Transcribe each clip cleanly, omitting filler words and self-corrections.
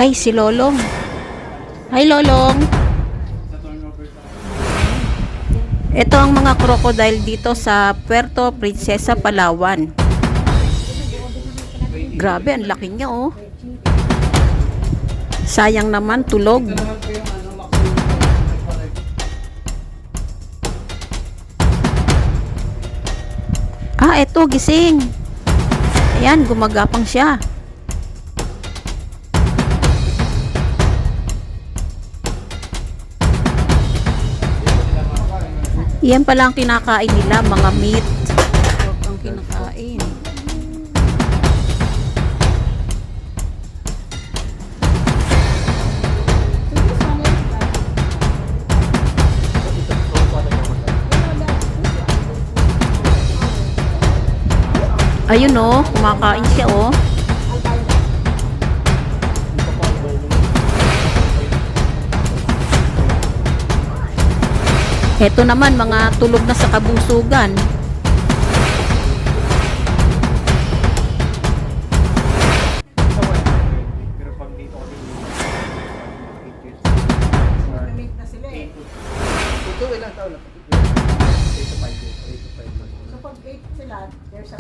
Ay, si Lolong. Hi, Lolong. Ito ang mga crocodile dito sa Puerto Princesa, Palawan. Grabe, ang laki niya, oh. Sayang naman, tulog. Ah, eto, gising. Ayan, gumagapang siya. Yan pala ang kinakain nila, mga meat. Pork ang kinakain. Ayun oh, kumakain siya oh. Ito naman, mga tulog na sa kabusugan. So pag 8 sila, there's a...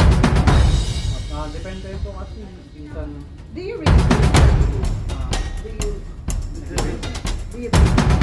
Depende po kasi minsan Do you read? Do you read?